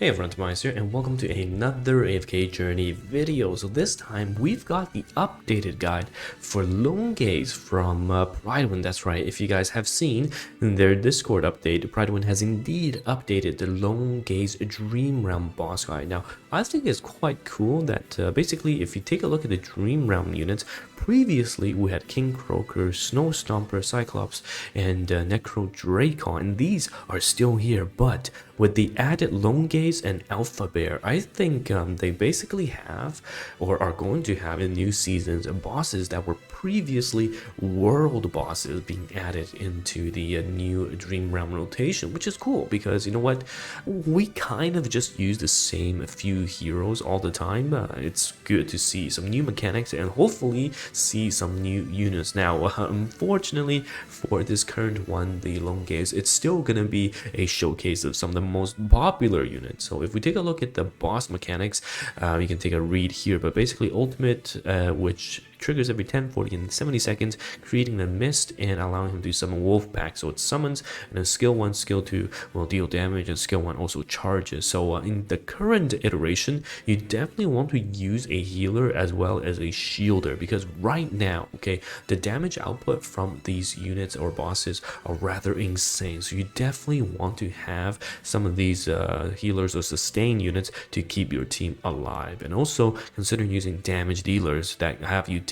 Hey everyone, Tobias here, and welcome to another AFK Journey video. So this time we've got the updated guide for Lone Gaze from Pridewind. That's right, if you guys have seen their Discord update, Pridewind has indeed updated the Lone Gaze Dream Realm boss guide. Now, I think it's quite cool that basically if you take a look at the Dream Realm units, previously we had King Croaker, Snow Stomper, Cyclops, and Necro Dracon, and these are still here, but with the added Lone Gaze and Alpha Bear, I think they basically have, or are going to have in new seasons, bosses that were previously world bosses being added into the new Dream Realm rotation, which is cool because you know what, we kind of just use the same few heroes all the time. It's good to see some new mechanics and hopefully see some new units. Now, unfortunately for this current one, the Lone Gaze, it's still gonna be a showcase of some of the most popular units. So if we take a look at the boss mechanics, you can take a read here, but basically ultimate, which triggers every 10, 40, and 70 seconds, creating the mist and allowing him to summon Wolfpack. So it summons, and then skill 1, skill 2 will deal damage, and skill 1 also charges. So in the current iteration, you definitely want to use a healer as well as a shielder, because right now, okay, the damage output from these units or bosses are rather insane. So you definitely want to have some of these healers or sustain units to keep your team alive, and also consider using damage dealers that have utility.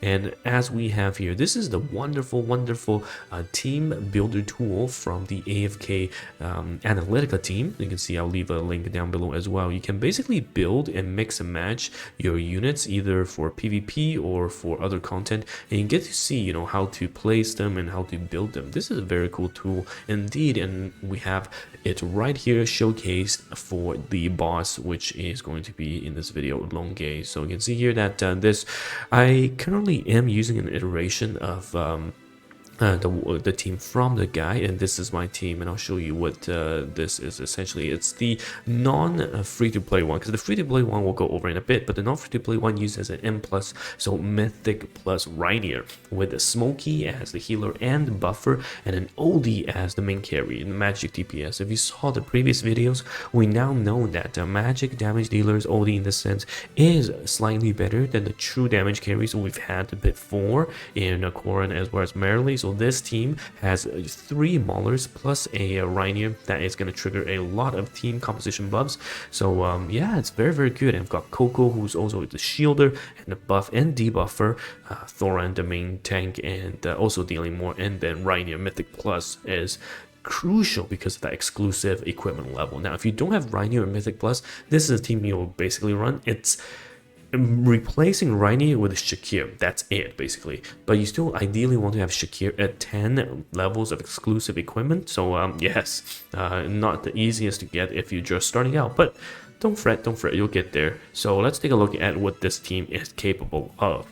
And as we have here, this is the wonderful team builder tool from the AFK Analytica team. You can see, I'll leave a link down below as well. You can basically build and mix and match your units either for PvP or for other content, and you get to see, you know, how to place them and how to build them. This is a very cool tool indeed, and we have it right here showcased for the boss, which is going to be in this video, Lone Gaze. So you can see here that I currently am using an iteration of the team from the guide, and this is my team, and I'll show you what this is. Essentially, it's the non-free-to-play one, because the free-to-play one we'll go over in a bit, but the non-free-to-play one uses an M+, so Mythic plus Reiner, with a Smokey as the healer and buffer, and an Oldie as the main carry in magic DPS. If you saw the previous videos, we now know that magic damage dealers, Oldie in this sense, is slightly better than the true damage carries we've had before in Koran as well as Merrily. So this team has 3 Maulers plus a Reiner that is going to trigger a lot of team composition buffs. So yeah, it's very good. And I've got Coco, who's also the shielder and the buff and debuffer, Thoran the main tank, and also dealing more, and then Reiner Mythic Plus is crucial because of that exclusive equipment level. Now, if you don't have Reiner or Mythic Plus, this is a team you'll basically run. It's replacing Reiner with Shakir, that's it basically, but you still ideally want to have Shakir at 10 levels of exclusive equipment. So yes, not the easiest to get if you're just starting out, but don't fret, you'll get there. So let's take a look at what this team is capable of.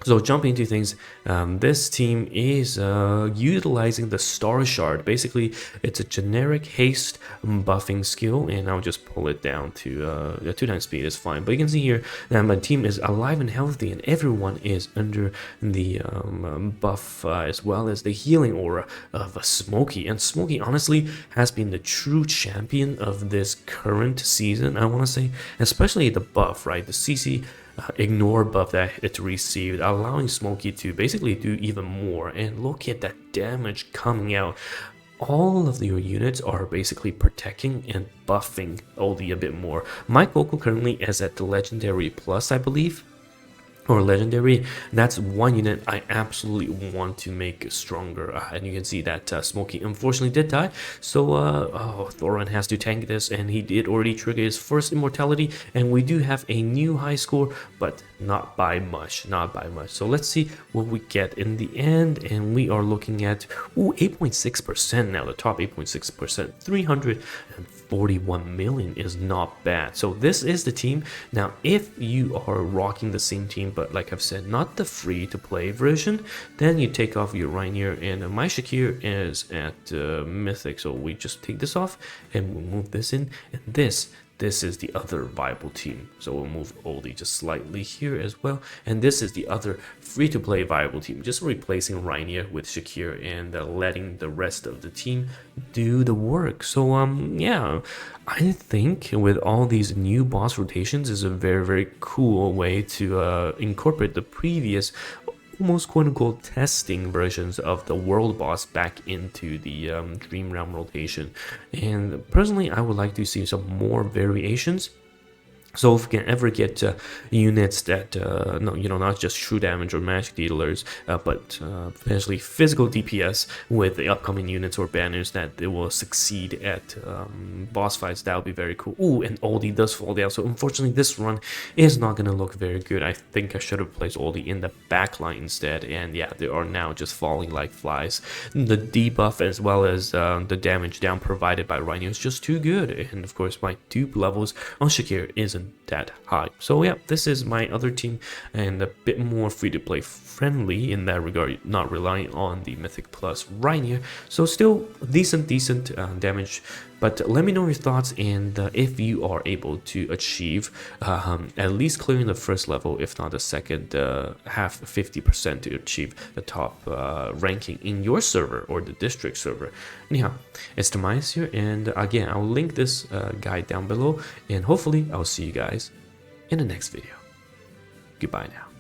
So jumping into things, this team is utilizing the Star Shard. Basically, it's a generic haste buffing skill, and I'll just pull it down to 2x speed is fine. But you can see here that my team is alive and healthy, and everyone is under the buff as well as the healing aura of Smokey. And Smokey honestly has been the true champion of this current season, I want to say, especially the buff, right? The CC ignore buff that it received, allowing Smokey to basically do even more. And look at that damage coming out. All of your units are basically protecting and buffing Oldie a bit more. My Coco currently is at the Legendary Plus, I believe, or Legendary. That's one unit I absolutely want to make stronger, and you can see that Smokey unfortunately did die. So Thoran has to tank this, and he did already trigger his first immortality, and we do have a new high score, but not by much. So let's see what we get in the end, and we are looking at 8.6% now, the top 8.6%, 341 million is not bad. So this is the team. Now if you are rocking the same team, but like I've said, not the free-to-play version, then you take off your Reiner, and my Shakir is at Mythic, so we just take this off and we'll move this in, and this this is the other viable team. So we'll move Oldie just slightly here as well. And this is the other free-to-play viable team, just replacing Reiner with Shakir and letting the rest of the team do the work. So yeah, I think with all these new boss rotations is a very cool way to incorporate the previous almost quote-unquote testing versions of the world boss back into the Dream Realm rotation. And personally, I would like to see some more variations. So if we can ever get units that, not just true damage or magic dealers, but potentially physical DPS with the upcoming units or banners that they will succeed at boss fights, that would be very cool. Ooh, and Oldie does fall down, so unfortunately this run is not going to look very good. I think I should have placed Oldie in the back line instead, and yeah, they are now just falling like flies. The debuff as well as the damage down provided by Reiner is just too good, and of course my dupe levels on Shakir isn't that high. So yeah, this is my other team, and a bit more free-to-play friendly in that regard, not relying on the Mythic Plus Reiner. So still decent damage. But let me know your thoughts, and if you are able to achieve at least clearing the first level, if not the second half, 50% to achieve the top ranking in your server or the district server. Anyhow, it's Tomias here, and again, I'll link this guide down below, and hopefully I'll see you guys in the next video. Goodbye now.